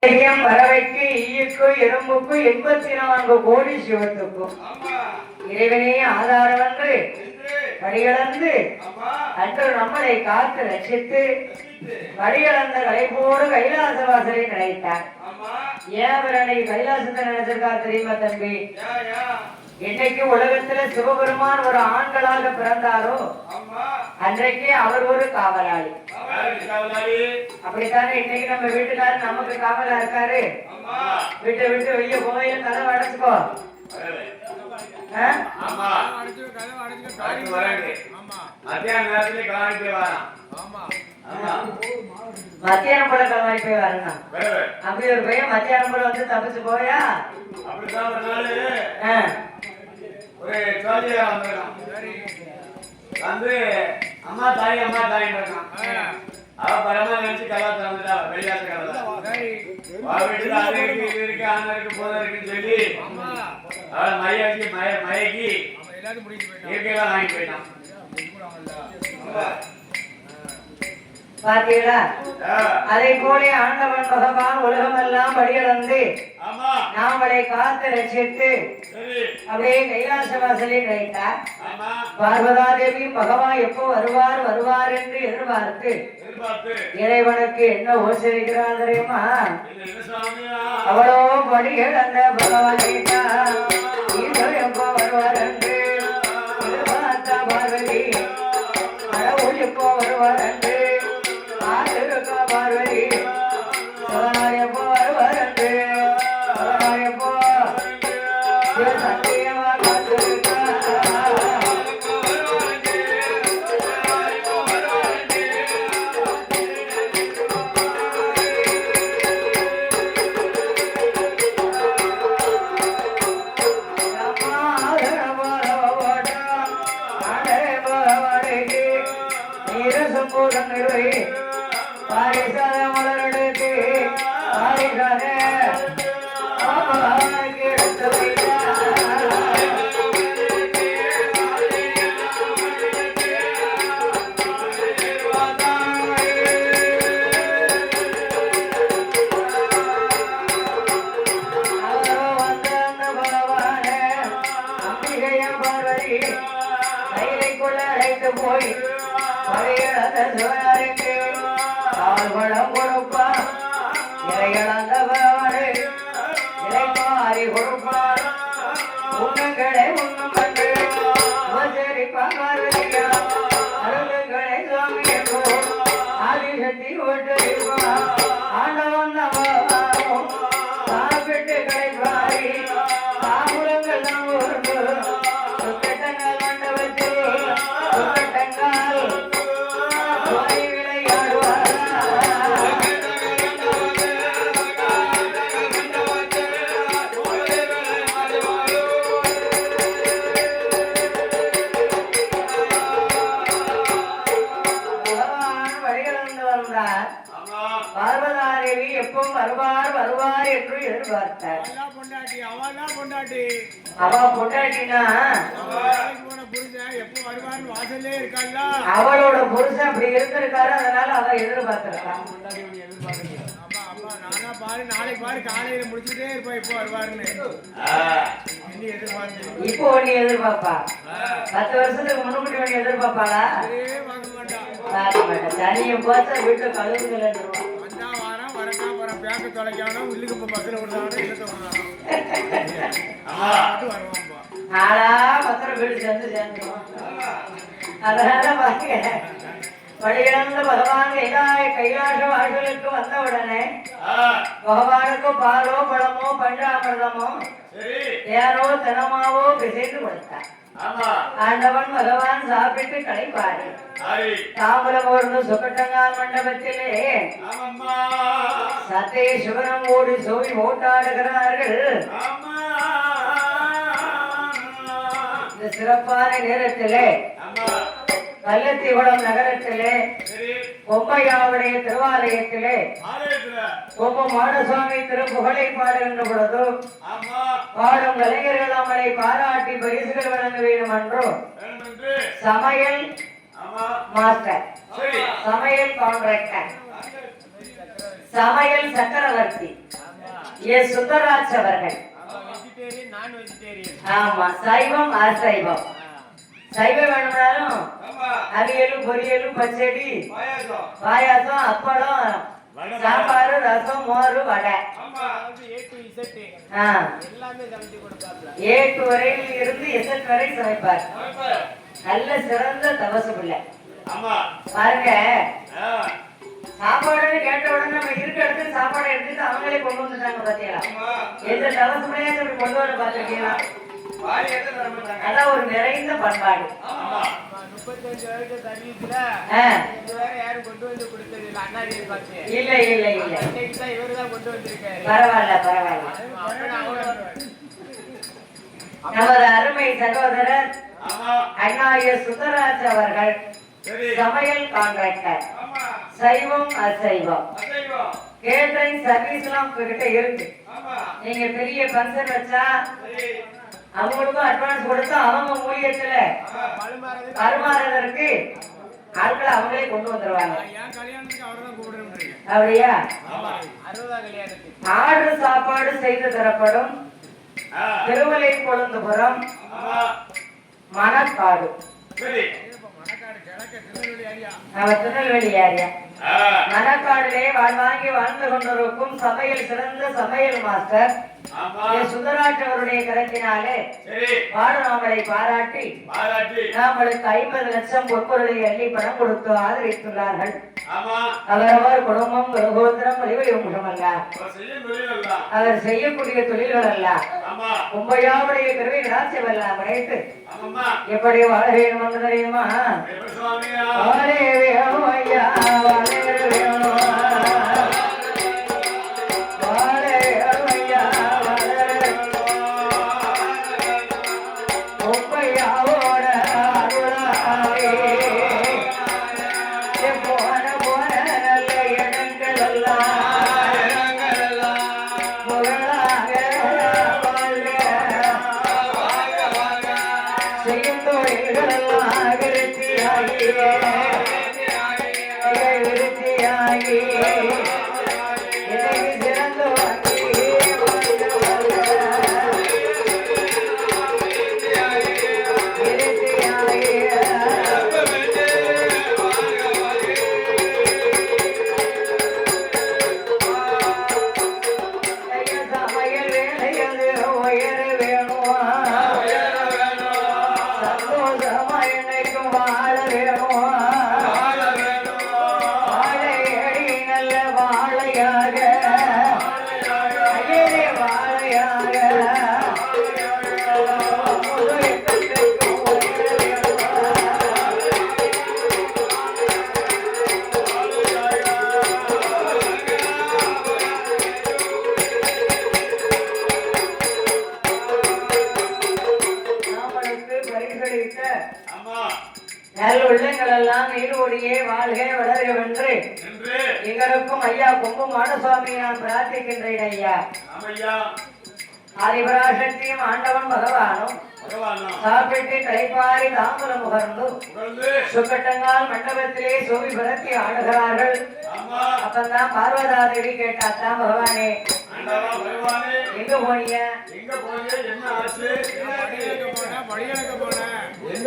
பறவைக்கு ஈயுக்கு எறும்புக்கு 84 கோடி சிவத்துக்கும் இறைவனே ஆதாரவன்று படிகளந்து அன்று நம்மளை காத்து ரட்சித்து படிகளந்த கலைப்போடு கைலாச வாசலை நினைத்தார். ஏன் அவர் அன்னைக்கு கைலாசத்தை நினைச்சிருக்கார் தெரியுமா தம்பி? இன்னைக்கு உலகத்துல சிவபெருமான் ஒரு ஆண்களாக பிறந்தாரோ அன்றைக்கு அவர் ஒரு காவலாளி. அப்படித்தானே இன்னைக்கு நம்ம வீட்டுக்காரர் நமக்கு காவலா இருக்காரு. விட்டு விட்டு வெளியே போய் கதவை அடைச்சுக்கோ. மத்தியானம் போல கிளம்பி போய் வரணும். அப்படி ஒரு பையன் மத்தியானம் போல வந்து தப்பிச்சு போயா? வந்து அம்மா தாய் இருக்கான். அவ பரமா நினைச்சு கலா திறந்துட்டா. வெளியாட்டு கலா வீட்டுல அது இருக்கு அங்க இருக்கு போத இருக்குன்னு சொல்லி அவளை மயக்கி இயற்கையெல்லாம் வாங்கிட்டு போயிட்டான். பாத்தீங்களா? அதை போல ஆண்டவன் பகவான் உலகமெல்லாம் படிகளந்து நாமளை காத்து ரட்சித்து அப்படியே கைலாச வாசலை நினைத்தார். பார்வதா தேவி பகவான் எப்போ வருவார் என்று எதிர்பார்த்து இறைவனுக்கு என்ன ஓசரிக்கிறார் தெரியுமா? அவளோ படிகள் அந்த பகவான் எப்போ வருவார் என்று எதிர்பார்த்தா பார்வதி கடவுள் எப்போ வருவார் என்று பார்வதி எப்போ வருவார் என்று எப்போ சத்தியமா காத்திருக்க போய் கொடுப்பா இலைகளந்த பகவானே இலைமாறி கொடுப்பார் உண்ணங்களை உண்ணும் கண்டு பார்வதியா அருள்களை சுவாமி என்றோ ஆதிசக்தி ஓட்டிருப்பார். ஆண்டவன் நவாரும் சாப்பிட்டு களைப்பாரி தாமுரங்கள் நாம் ஒன்று சொக்கட்டங்கள் மண்டபத்தில் சொக்கட்டங்கள் பார்வதாதேவி எப்போ வருவார் என்று எதிர்பார்த்தார். அவ பொண்டாட்டினா அவளோட புருஷன் அப்படி இருந்திருக்காரு. அதனால அவ எதிர்பார்த்திருக்கான். நாளைக்கு பாரு காலையில முடிச்சுட்டே இருப்பா எப்போ வருவாருன்னு. இப்போ ஒண்ணு எதிர்பார்ப்பா. 10 வருஷத்துக்கு முன்னாடி ஒண்ணு எதிர்பார்ப்பாளா? பார்க்க மாட்டேன். தனியும் போச்சா வீட்டு கழுவுகள் வந்தா வாரம் வரக்கா வர பேக்க தொலைக்கானோ இல்லுக்கு இப்போ பக்கத்தில் விடுறானோ இல்லத்தை வருவான்பா. நாளா பத்திரம் வீடு சேர்ந்துருவோம். அதனால பாக்க படிகளந்த பகவான் கைலாச வாழ்களுக்கு வந்த உடனே பகவானுக்கு பாலோ பழமோ பஞ்சாமிர்தமோ ஏரோ தினமாவோ பிசைந்து கொடுத்தார். ஆண்டவன் பகவான் சாப்பிட்டு களைப்பாரு. தாம்பரம் ஊர்ந்து சுக்கட்டங்கால் மண்டபத்திலே சத்தைய சிவனம் ஓடி சோழி ஓட்டாடுகிறார்கள். இந்த சிறப்பான நேரத்திலே கள்ளத்திகுளம் நகரத்திலே பொம்மையாவுடைய திருவாலயத்திலே பொம்ம மாடசுவாமி திருப்புகழை பாடுகின்ற பொழுது பாடும் கலைஞர்கள் நம்மளை பாராட்டி பரிசுகள் வழங்க வேண்டும் என்றோ சமையல் மாஸ்டர், சமையல் கான்ட்ராக்டர், சமையல் சக்கரவர்த்தி எஸ் சுந்தராஜ் அவர்கள். வெஜிடேரியன் நான் வெஜிடேரியன். ஆமா, சைவம் அசைவம். சைவம் வேணும்னாலும் அவியலும் பொரியலும் பச்சடி பாயாசம் அப்பளம் சாம்பார் ரசம் மோர் வடை எல்லாமே சமைச்சு கொடுப்பாப்ல. ஏ டு வரையில் இருந்து எஸ்எல் வரை சமைப்பார். நல்ல சிறந்த தபசு பிள்ளை பாருங்க. சாப்பாடுன்னு கேட்ட உடனே நம்ம இருக்க இடத்துல சாப்பாடை எடுத்துட்டு அவங்களே கொண்டு வந்துட்டாங்க பாத்தீங்களா? எந்த தபசு பிள்ளையாச்சும் அப்படி கொண்டு வர பாத்திருக்கீங்களா? அதான் ஒரு நிறைந்த பண்பாடு. 35 வருஷம் சர்வீஸ்ல யாரும் கொண்டு வந்து கொடுத்தது இல்ல. அண்ணா இல்ல இல்ல இல்ல, இவருதான் கொண்டு வந்திருக்காரு. பரவாயில்ல பரவாயில்ல. நமது அருமை சகோதரர் அண்ணா எஸ் சுந்தராஜ் அவர்கள் சமையல் கான்ட்ராக்டர், சைவம் அசைவம் கேட்டரிங் சர்வீஸ் எல்லாம் உங்ககிட்ட இருக்கு. நீங்க பெரிய பங்கன் வச்சா அவங்களுக்கும் அட்வான்ஸ் கொடுத்தா அவங்க மூலியத்துல பரிமாறுவதற்கு ஆட்களை அவங்களே கொண்டு வந்துருவாங்க. அப்படியா? ஆர்டர் சாப்பாடு செய்து தரப்படும். திருமலை கொழுந்துபுரம் மணக்காடு, நம்ம திருநெல்வேலி ஏரியா. மணக்காடிலே வாழ்வாங்கி வாழ்ந்து கொண்டிருக்கும் சமையல் சிறந்த சமையல் மாஸ்டர் சுந்தராஜ் அவருடைய கருத்தினாலே பாடுநாமலை பாராட்டி நாமளுக்கு 50 லட்சம் பொற்பொருளை அள்ளி பணம் கொடுத்து ஆதரித்துள்ளார்கள். அவரவர் குடும்பம் குலகோத்திரம் வலிவலிவமுகமல்ல, அவர் செய்யக்கூடிய தொழில்கள் அல்ல, உண்மையாவுடைய கருவை ராசியவெல்லாம் அழைத்து எப்படி வாழ வேண்டும் என்று தெரியுமா? வாழே வேணும் ஐயா, வாழே வேணும், வாழே வேணும் ஐயா, வாழே உண்மையாவோட அருளாலே போன போன நல்ல இடங்கள் எல்லாம் புகழாக வாழ்க, செய்யும் தொழில்கள் எல்லாம் விருத்தியாகி விருத்தியாகி இதை சிறந்து வாங்கி சமையல் வேலையது உயர வேணும், சந்தோஷமா என்னைக்கும் வாழ வேணும், வாழையடி நல்ல வாழையாக ஐயரே வாழையாக நாமளுக்கு பரிசளித்த நல் உள்ளங்கள் எல்லாம் நீரோடியே வாழ்க வளர்கவென்று எங்களுக்கும் ஐயா கொங்கு மாடசுவாமி நான் பிரார்த்திக்கின்றேன். ஐயா ஆதிபராசக்தியும் ஆண்டவன் பகவானும் சாப்பிட்டு கலைப்பாரி தாம்பலம் முகர்ந்து சுக்கட்டங்கால் மண்டபத்திலே சோவி பரத்தி ஆடுகிறார்கள். அப்பந்தான் பார்வதாதேவி கேட்டாத்தான், பகவானே எங்க போனீங்க? படிகளுக்கு போன